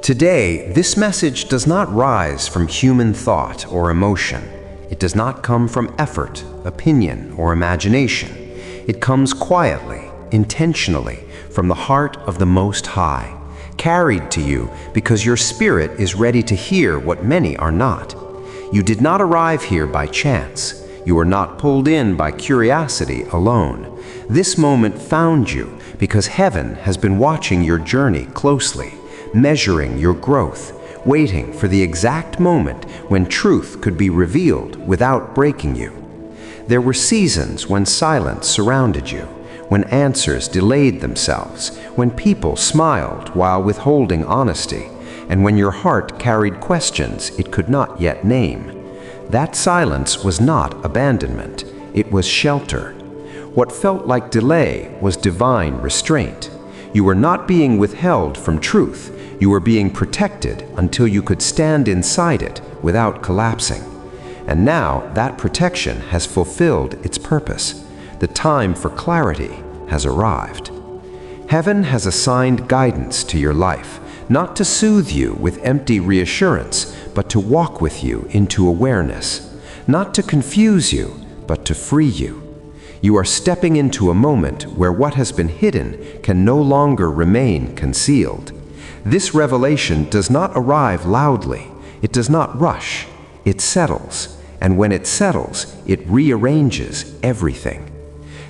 Today, this message does not rise from human thought or emotion. It does not come from effort, opinion, or imagination. It comes quietly, intentionally, from the heart of the Most High, carried to you because your spirit is ready to hear what many are not. You did not arrive here by chance. You were not pulled in by curiosity alone. This moment found you because heaven has been watching your journey closely, measuring your growth, waiting for the exact moment when truth could be revealed without breaking you. There were seasons when silence surrounded you, when answers delayed themselves, when people smiled while withholding honesty, and when your heart carried questions it could not yet name. That silence was not abandonment, it was shelter. What felt like delay was divine restraint. You were not being withheld from truth, you were being protected until you could stand inside it without collapsing. And now that protection has fulfilled its purpose. The time for clarity has arrived. Heaven has assigned guidance to your life, not to soothe you with empty reassurance, but to walk with you into awareness, not to confuse you, but to free you. You are stepping into a moment where what has been hidden can no longer remain concealed. This revelation does not arrive loudly. It does not rush. It settles. And when it settles, it rearranges everything.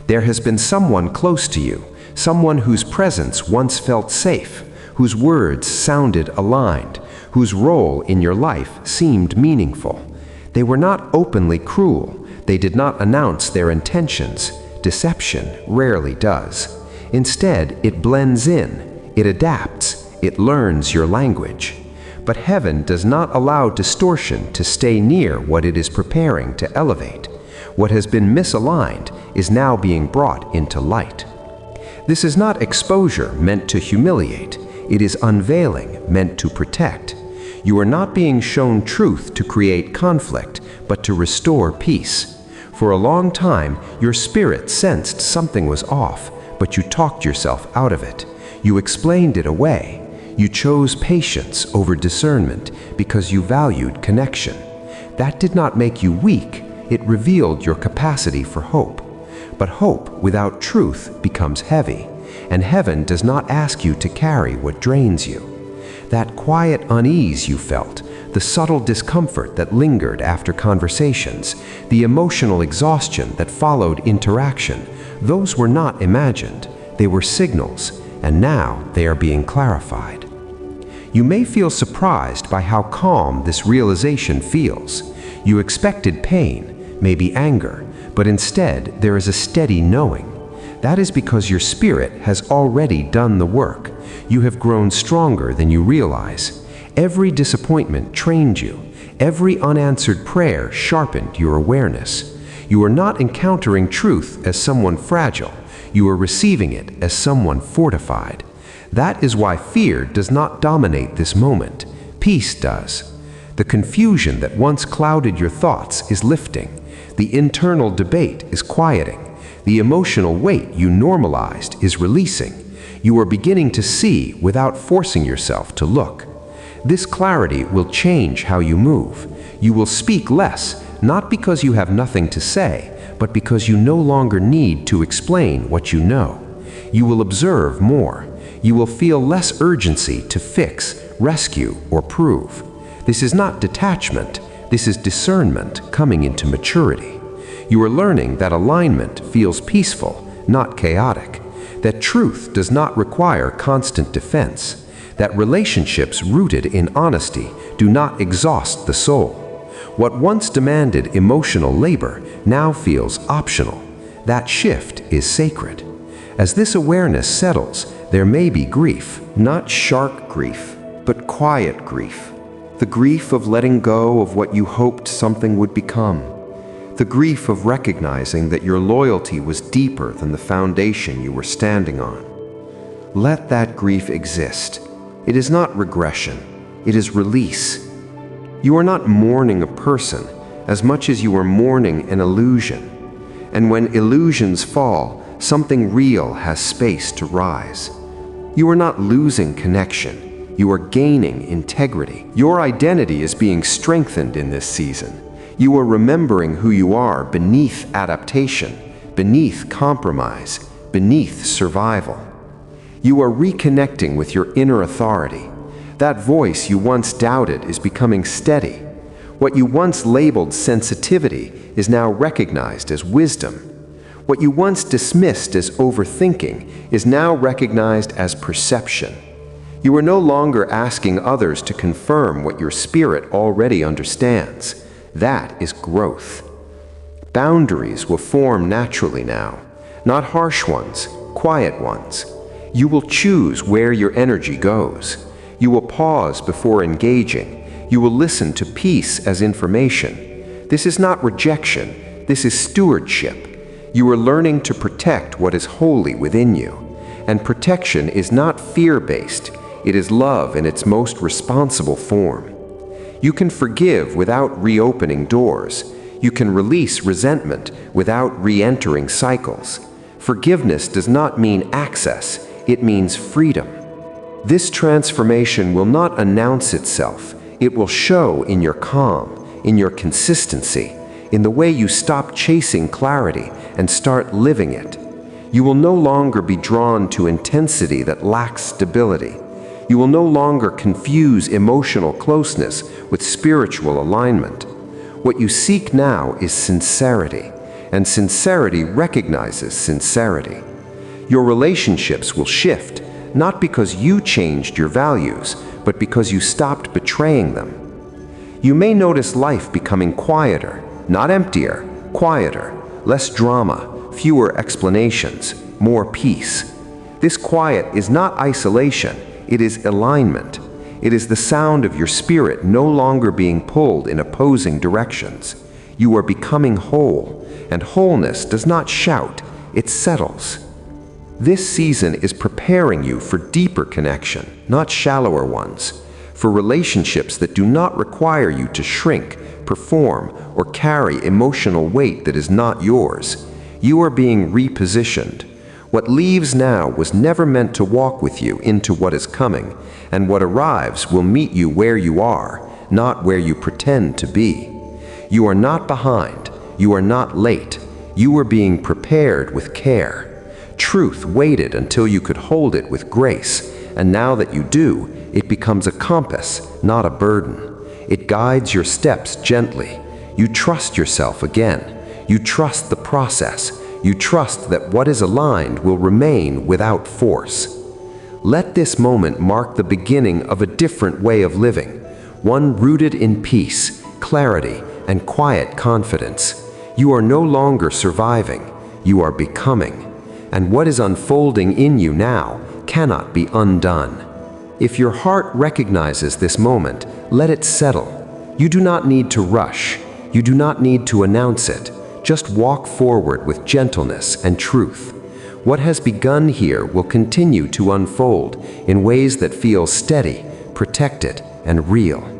There has been someone close to you, someone whose presence once felt safe, whose words sounded aligned, whose role in your life seemed meaningful. They were not openly cruel. They did not announce their intentions. Deception rarely does. Instead, it blends in, it adapts, it learns your language. But heaven does not allow distortion to stay near what it is preparing to elevate. What has been misaligned is now being brought into light. This is not exposure meant to humiliate. It is unveiling meant to protect. You are not being shown truth to create conflict, but to restore peace. For a long time, your spirit sensed something was off, but you talked yourself out of it. You explained it away. You chose patience over discernment because you valued connection. That did not make you weak. It revealed your capacity for hope. But hope without truth becomes heavy, and heaven does not ask you to carry what drains you. That quiet unease you felt, the subtle discomfort that lingered after conversations, the emotional exhaustion that followed interaction, those were not imagined. They were signals, and now they are being clarified. You may feel surprised by how calm this realization feels. You expected pain, maybe anger, but instead there is a steady knowing. That is because your spirit has already done the work. You have grown stronger than you realize. Every disappointment trained you. Every unanswered prayer sharpened your awareness. You are not encountering truth as someone fragile. You are receiving it as someone fortified. That is why fear does not dominate this moment. Peace does. The confusion that once clouded your thoughts is lifting. The internal debate is quieting. The emotional weight you normalized is releasing. You are beginning to see without forcing yourself to look. This clarity will change how you move. You will speak less, not because you have nothing to say, but because you no longer need to explain what you know. You will observe more. You will feel less urgency to fix, rescue, or prove. This is not detachment. This is discernment coming into maturity. You are learning that alignment feels peaceful, not chaotic. That truth does not require constant defense. That relationships rooted in honesty do not exhaust the soul. What once demanded emotional labor now feels optional. That shift is sacred. As this awareness settles, there may be grief, not sharp grief, but quiet grief. The grief of letting go of what you hoped something would become. The grief of recognizing that your loyalty was deeper than the foundation you were standing on. Let that grief exist. It is not regression. It is release. You are not mourning a person as much as you are mourning an illusion. And when illusions fall, something real has space to rise. You are not losing connection. You are gaining integrity. Your identity is being strengthened in this season. You are remembering who you are beneath adaptation, beneath compromise, beneath survival. You are reconnecting with your inner authority. That voice you once doubted is becoming steady. What you once labeled sensitivity is now recognized as wisdom. What you once dismissed as overthinking is now recognized as perception. You are no longer asking others to confirm what your spirit already understands. That is growth. Boundaries will form naturally now, not harsh ones, quiet ones. You will choose where your energy goes. You will pause before engaging. You will listen to peace as information. This is not rejection. This is stewardship. You are learning to protect what is holy within you. And protection is not fear-based. It is love in its most responsible form. You can forgive without reopening doors. You can release resentment without re-entering cycles. Forgiveness does not mean access. It means freedom. This transformation will not announce itself. It will show in your calm, in your consistency, in the way you stop chasing clarity and start living it. You will no longer be drawn to intensity that lacks stability. You will no longer confuse emotional closeness with spiritual alignment. What you seek now is sincerity, and sincerity recognizes sincerity. Your relationships will shift, not because you changed your values, but because you stopped betraying them. You may notice life becoming quieter, not emptier, quieter, less drama, fewer explanations, more peace. This quiet is not isolation, it is alignment. It is the sound of your spirit no longer being pulled in opposing directions. You are becoming whole, and wholeness does not shout, it settles. This season is preparing you for deeper connection, not shallower ones, for relationships that do not require you to shrink, perform, or carry emotional weight that is not yours. You are being repositioned. What leaves now was never meant to walk with you into what is coming, and what arrives will meet you where you are, not where you pretend to be. You are not behind. You are not late. You are being prepared with care. Truth waited until you could hold it with grace, and now that you do, it becomes a compass, not a burden. It guides your steps gently. You trust yourself again. You trust the process. You trust that what is aligned will remain without force. Let this moment mark the beginning of a different way of living, one rooted in peace, clarity, and quiet confidence. You are no longer surviving. You are becoming. And what is unfolding in you now cannot be undone. If your heart recognizes this moment, let it settle. You do not need to rush. You do not need to announce it. Just walk forward with gentleness and truth. What has begun here will continue to unfold in ways that feel steady, protected, and real.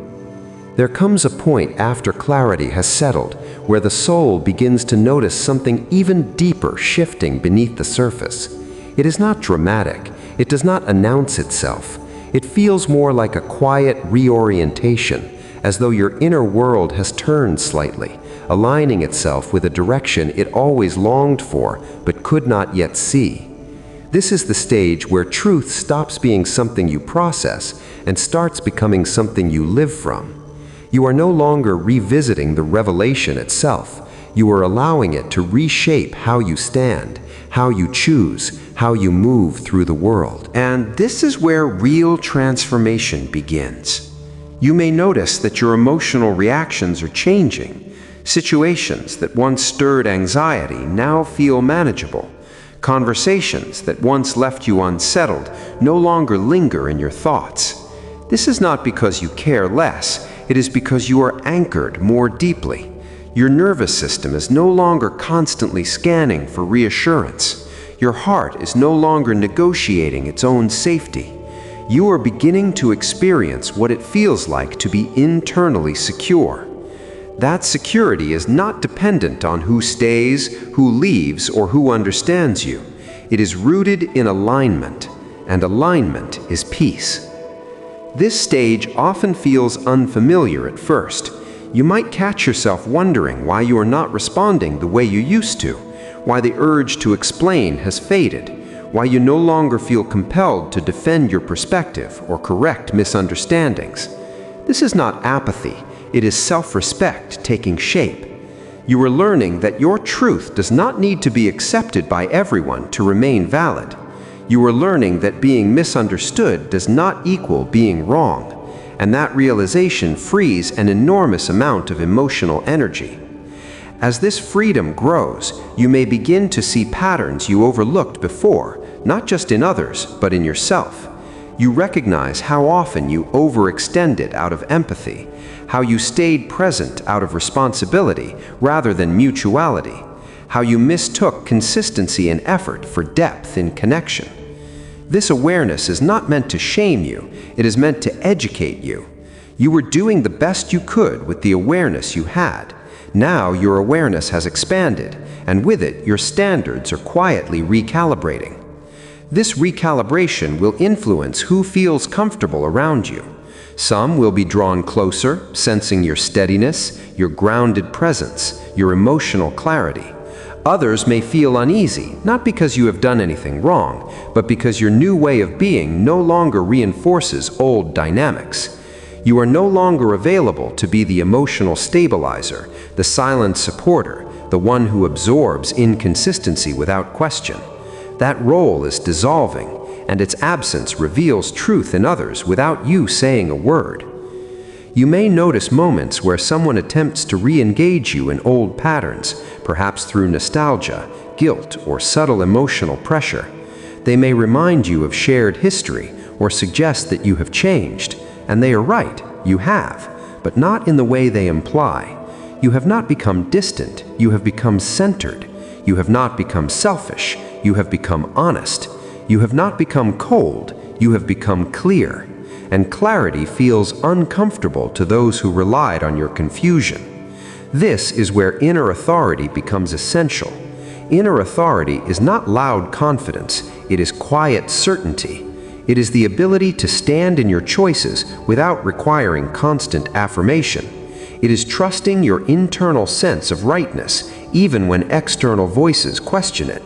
There comes a point after clarity has settled where the soul begins to notice something even deeper shifting beneath the surface. It is not dramatic. It does not announce itself. It feels more like a quiet reorientation, as though your inner world has turned slightly, aligning itself with a direction it always longed for but could not yet see. This is the stage where truth stops being something you process and starts becoming something you live from. You are no longer revisiting the revelation itself. You are allowing it to reshape how you stand, how you choose, how you move through the world. And this is where real transformation begins. You may notice that your emotional reactions are changing. Situations that once stirred anxiety now feel manageable. Conversations that once left you unsettled no longer linger in your thoughts. This is not because you care less. It is because you are anchored more deeply. Your nervous system is no longer constantly scanning for reassurance. Your heart is no longer negotiating its own safety. You are beginning to experience what it feels like to be internally secure. That security is not dependent on who stays, who leaves, or who understands you. It is rooted in alignment, and alignment is peace. This stage often feels unfamiliar at first. You might catch yourself wondering why you are not responding the way you used to, why the urge to explain has faded, why you no longer feel compelled to defend your perspective or correct misunderstandings. This is not apathy, it is self-respect taking shape. You are learning that your truth does not need to be accepted by everyone to remain valid. You are learning that being misunderstood does not equal being wrong, and that realization frees an enormous amount of emotional energy. As this freedom grows, you may begin to see patterns you overlooked before, not just in others, but in yourself. You recognize how often you overextended out of empathy, how you stayed present out of responsibility rather than mutuality, how you mistook consistency and effort for depth in connection. This awareness is not meant to shame you, it is meant to educate you. You were doing the best you could with the awareness you had. Now your awareness has expanded, and with it your standards are quietly recalibrating. This recalibration will influence who feels comfortable around you. Some will be drawn closer, sensing your steadiness, your grounded presence, your emotional clarity. Others may feel uneasy, not because you have done anything wrong, but because your new way of being no longer reinforces old dynamics. You are no longer available to be the emotional stabilizer, the silent supporter, the one who absorbs inconsistency without question. That role is dissolving, and its absence reveals truth in others without you saying a word. You may notice moments where someone attempts to re-engage you in old patterns, perhaps through nostalgia, guilt, or subtle emotional pressure. They may remind you of shared history or suggest that you have changed, and they are right, you have, but not in the way they imply. You have not become distant, you have become centered. You have not become selfish, you have become honest. You have not become cold, you have become clear. And clarity feels uncomfortable to those who relied on your confusion. This is where inner authority becomes essential. Inner authority is not loud confidence, it is quiet certainty. It is the ability to stand in your choices without requiring constant affirmation. It is trusting your internal sense of rightness, even when external voices question it.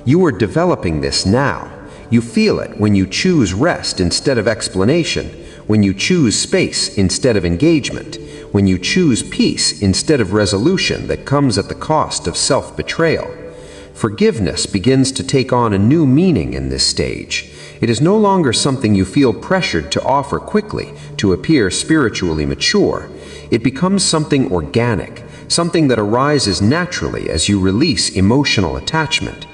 You are developing this now. You feel it when you choose rest instead of explanation, when you choose space instead of engagement, when you choose peace instead of resolution that comes at the cost of self-betrayal. Forgiveness begins to take on a new meaning in this stage. It is no longer something you feel pressured to offer quickly to appear spiritually mature. It becomes something organic, something that arises naturally as you release emotional attachment.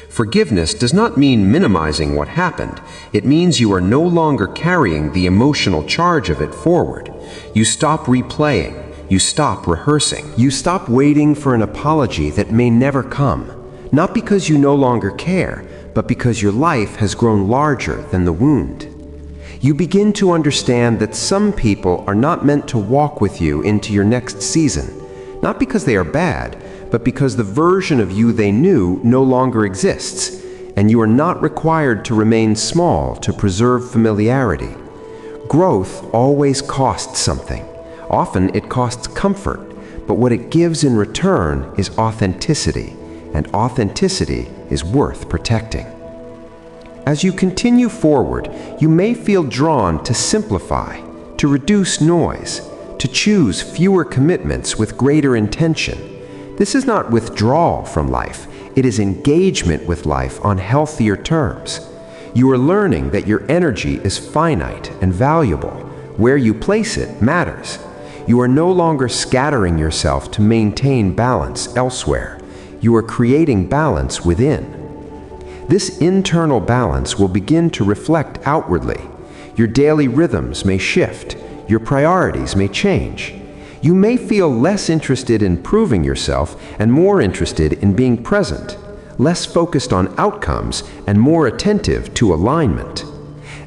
Forgiveness does not mean minimizing what happened. It means you are no longer carrying the emotional charge of it forward. You stop replaying. You stop rehearsing. You stop waiting for an apology that may never come. Not because you no longer care, but because your life has grown larger than the wound. You begin to understand that some people are not meant to walk with you into your next season, not because they are bad, but because the version of you they knew no longer exists, and you are not required to remain small to preserve familiarity. Growth always costs something. Often it costs comfort, but what it gives in return is authenticity, and authenticity is worth protecting. As you continue forward, you may feel drawn to simplify, to reduce noise, to choose fewer commitments with greater intention. This is not withdrawal from life, it is engagement with life on healthier terms. You are learning that your energy is finite and valuable. Where you place it matters. You are no longer scattering yourself to maintain balance elsewhere. You are creating balance within. This internal balance will begin to reflect outwardly. Your daily rhythms may shift. Your priorities may change. You may feel less interested in proving yourself and more interested in being present, less focused on outcomes and more attentive to alignment.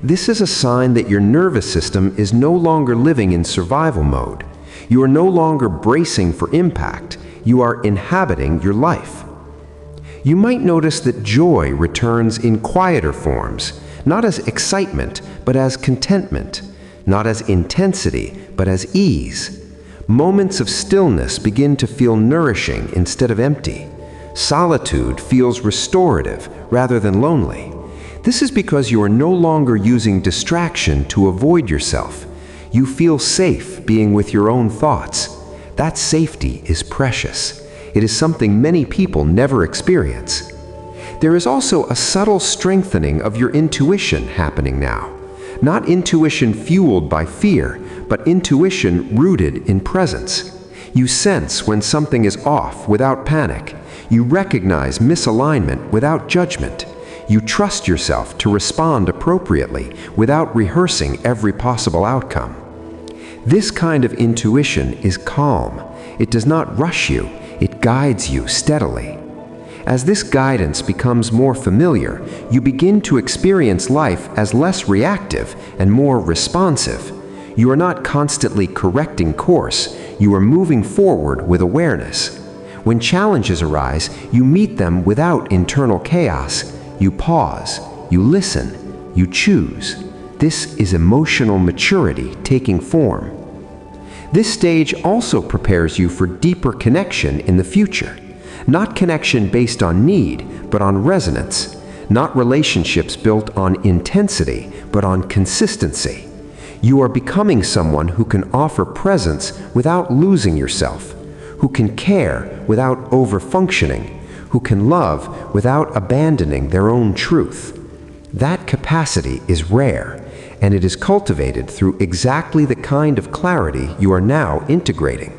This is a sign that your nervous system is no longer living in survival mode. You are no longer bracing for impact. You are inhabiting your life. You might notice that joy returns in quieter forms, not as excitement, but as contentment. not as intensity, but as ease. Moments of stillness begin to feel nourishing instead of empty. Solitude feels restorative rather than lonely. This is because you are no longer using distraction to avoid yourself. You feel safe being with your own thoughts. That safety is precious. It is something many people never experience. There is also a subtle strengthening of your intuition happening now. Not intuition fueled by fear, but intuition rooted in presence. You sense when something is off without panic. You recognize misalignment without judgment. You trust yourself to respond appropriately without rehearsing every possible outcome. This kind of intuition is calm. It does not rush you, it guides you steadily. As this guidance becomes more familiar, you begin to experience life as less reactive and more responsive. You are not constantly correcting course, you are moving forward with awareness. When challenges arise, you meet them without internal chaos. You pause, you listen, you choose. This is emotional maturity taking form. This stage also prepares you for deeper connection in the future. Not connection based on need, but on resonance. Not relationships built on intensity, but on consistency. You are becoming someone who can offer presence without losing yourself, who can care without over-functioning, who can love without abandoning their own truth. That capacity is rare, and it is cultivated through exactly the kind of clarity you are now integrating.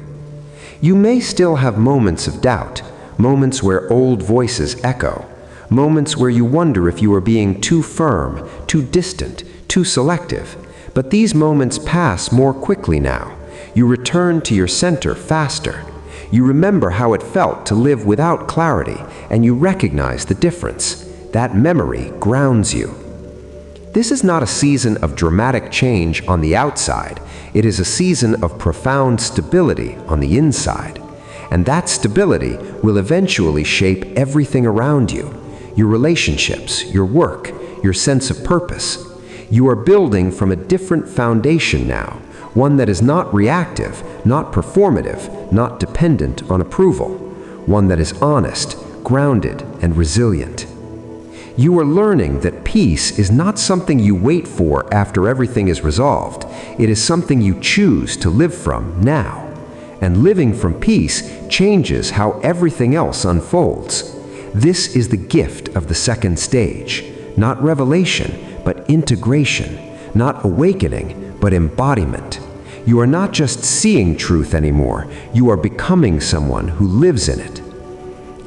You may still have moments of doubt, moments where old voices echo, moments where you wonder if you are being too firm, too distant, too selective. But these moments pass more quickly now. You return to your center faster. You remember how it felt to live without clarity, and you recognize the difference. That memory grounds you. This is not a season of dramatic change on the outside. It is a season of profound stability on the inside. And that stability will eventually shape everything around you. Your relationships, your work, your sense of purpose. You are building from a different foundation now, one that is not reactive, not performative, not dependent on approval, one that is honest, grounded, and resilient. You are learning that peace is not something you wait for after everything is resolved. It is something you choose to live from now. And living from peace changes how everything else unfolds. This is the gift of the second stage, not revelation, but integration, not awakening, but embodiment. You are not just seeing truth anymore, you are becoming someone who lives in it.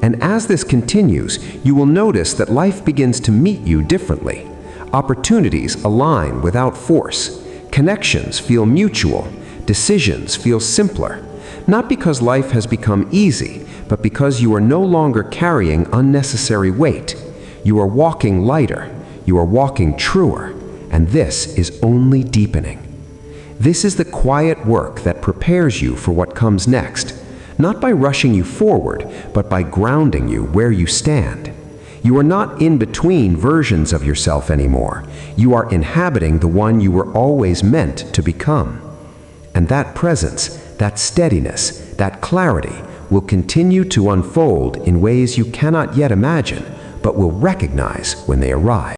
And as this continues, you will notice that life begins to meet you differently. Opportunities align without force. Connections feel mutual. Decisions feel simpler. Not because life has become easy, but because you are no longer carrying unnecessary weight. You are walking lighter. You are walking truer, and this is only deepening. This is the quiet work that prepares you for what comes next, not by rushing you forward, but by grounding you where you stand. You are not in between versions of yourself anymore. You are inhabiting the one you were always meant to become. And that presence, that steadiness, that clarity will continue to unfold in ways you cannot yet imagine, but will recognize when they arrive.